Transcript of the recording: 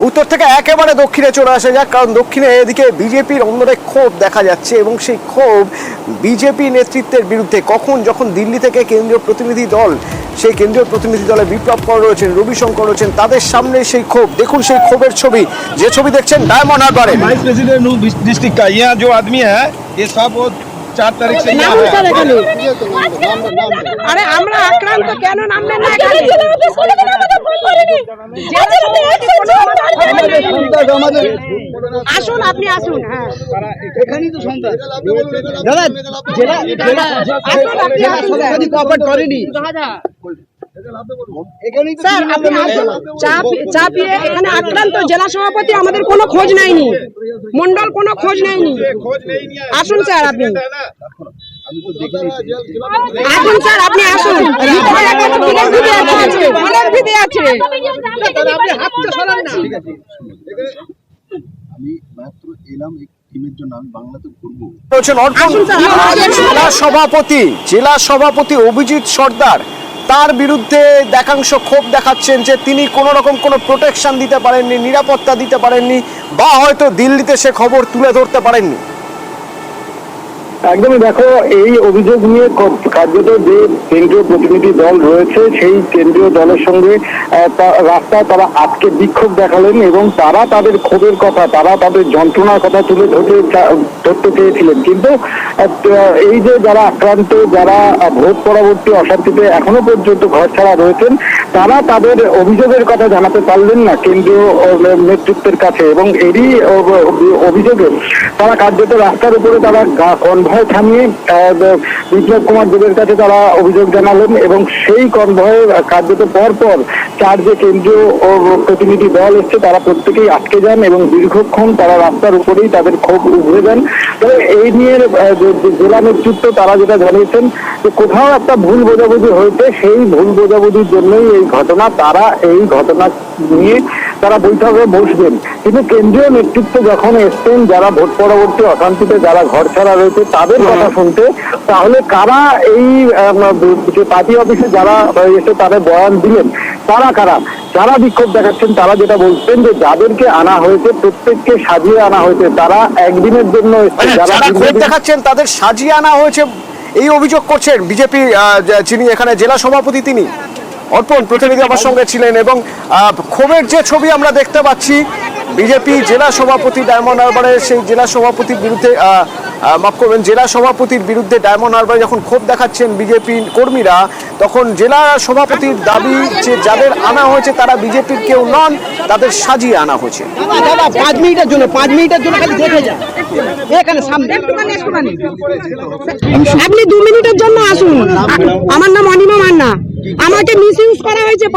উত্তর থেকে একেবারে দক্ষিণে চলে আসা যাক, কারণ দক্ষিণে এদিকে বিজেপির অন্যদের ক্ষোভ দেখা যাচ্ছে এবং সেই ক্ষোভ বিজেপি নেতৃত্বের বিরুদ্ধে। যখন দিল্লি থেকে কেন্দ্রীয় প্রতিনিধি দল, সেই কেন্দ্রীয় প্রতিনিধি দলে বিপ্লব কর রয়েছেন, রবিশঙ্কর রয়েছেন, তাদের সামনে সেই ক্ষোভ। দেখুন সেই ক্ষোভের ছবি, যে ছবি দেখছেন ডায়মন্ড হারবারে। वाइस प्रेसिडेंट हूँ डिस्ट्रिक्ट का। यहाँ जो आदमी है ये सब 4 तारीख से यहाँ है। अरे আমরা আক্রান্ত কেন নামবেন না এখানে? আসুন, আপনি আসুন। হ্যাঁ, এখানেই তো সন্তান দাদা, জেলা সভাপতি কোঅপারেট করেনি। স্যার আপনি আসুন, চা পিয়ে এখানে আক্রান্ত জেলা সভাপতি আমাদের কোনো খোঁজ নেয়নি, মন্ডল কোনো খোঁজ নেয়নি। আসুন স্যার, আপনি আসুন স্যার, আপনি আসুন। অনেক ভিড়ে আছে। আমি মাত্র এলাম এই টিমের জন্য, আমি বাংলাতে ঘুরবো। জেলা সভাপতি অভিজিৎ সর্দার, তার বিরুদ্ধে একাংশ ক্ষোভ দেখাচ্ছেন যে তিনি কোনো রকম কোনো প্রোটেকশন দিতে পারেননি, নিরাপত্তা দিতে পারেননি, বা হয়তো দিল্লিতে সে খবর তুলে ধরতে পারেননি। একদমই, দেখো এই অভিযোগ নিয়ে কার্যত যে কেন্দ্রীয় প্রতিনিধি দল রয়েছে সেই কেন্দ্রীয় দলের সঙ্গে রাস্তায় তারা আজকে বিক্ষোভ দেখালেন এবং তারা তাদের ক্ষোভের কথা, তারা তাদের যন্ত্রণার কথা তুলে ধরতে চেয়েছিলেন। কিন্তু এই যে যারা আক্রান্ত, যারা ভোট পরবর্তী অশান্তিতে এখনো পর্যন্ত ঘর ছাড়া রয়েছেন, তারা তাদের অভিযোগের কথা জানাতে পারলেন না কেন্দ্রীয় নেতৃত্বের কাছে এবং এরই অভিযোগে তারা কার্যত রাস্তার উপরে তারা কনভয় থামিয়ে বিপ্লব কুমার দেবের কাছে তারা অভিযোগ জানালেন এবং সেই কনভয়ে কার্যত পরপর 4 যে কেন্দ্রীয় প্রতিনিধি দল এসছে তারা প্রত্যেকেই আটকে যান এবং দীর্ঘক্ষণ তারা রাস্তার উপরেই তাদের ক্ষোভ উগরে দেন। তবে এই নিয়ে জেলা নেতৃত্ব তারা যেটা জানিয়েছেন যে কোথাও একটা ভুল বোঝাবুঝি হয়েছে, সেই ভুল বোঝাবুঝির জন্যই এই ঘটনা। তারা এই ঘটনা নিয়ে তারা বৈঠকে বসবেন, কিন্তু কেন্দ্রীয় নেতৃত্ব যখন এসছেন যারা ভোট পরবর্তী অশান্তিতে যারা ঘর ছাড়া রয়েছে তাদের কথা শুনতে, তাহলে কারা এই যে পার্টি অফিসে যারা এসে তাদের বয়ান দিলেন তারা কারা, যারা বিক্ষোভ দেখাচ্ছেন তারা যেটা বলছেন যে যাদেরকে আনা হয়েছে প্রত্যেককে সাজিয়ে আনা হয়েছে, তারা একদিনের জন্য যারা ক্ষোভ দেখাচ্ছেন তাদের সাজিয়ে আনা হয়েছে এই অভিযোগ করছেন বিজেপি যিনি এখানে জেলা সভাপতি, তিনি অর্পণ প্রতিনিধি আমার সঙ্গে ছিলেন এবং ক্ষোভের যে ছবি আমরা দেখতে পাচ্ছি বিজেপি জেলা সভাপতি ডায়মন্ড হারবারের, সেই জেলা সভাপতির বিরুদ্ধে মাফ করবেন জেলা সভাপতির বিরুদ্ধে ডায়মন্ড হারবারে যখন ক্ষোভ দেখাচ্ছেন বিজেপি কর্মীরা, তখন জেলা সভাপতির দাবি যে যাদের আনা হয়েছে তারা বিজেপির কেউ নন, তাদের সাজিয়ে আনা হয়েছে। 5 মিনিটের জন্য খালি দেখে যান এখানে সামনে। আপনি 2 মিনিটের জন্য আসুন। আমার নাম অনিমা মান্না, আমাকে মিস ইউজ করা হয়েছে।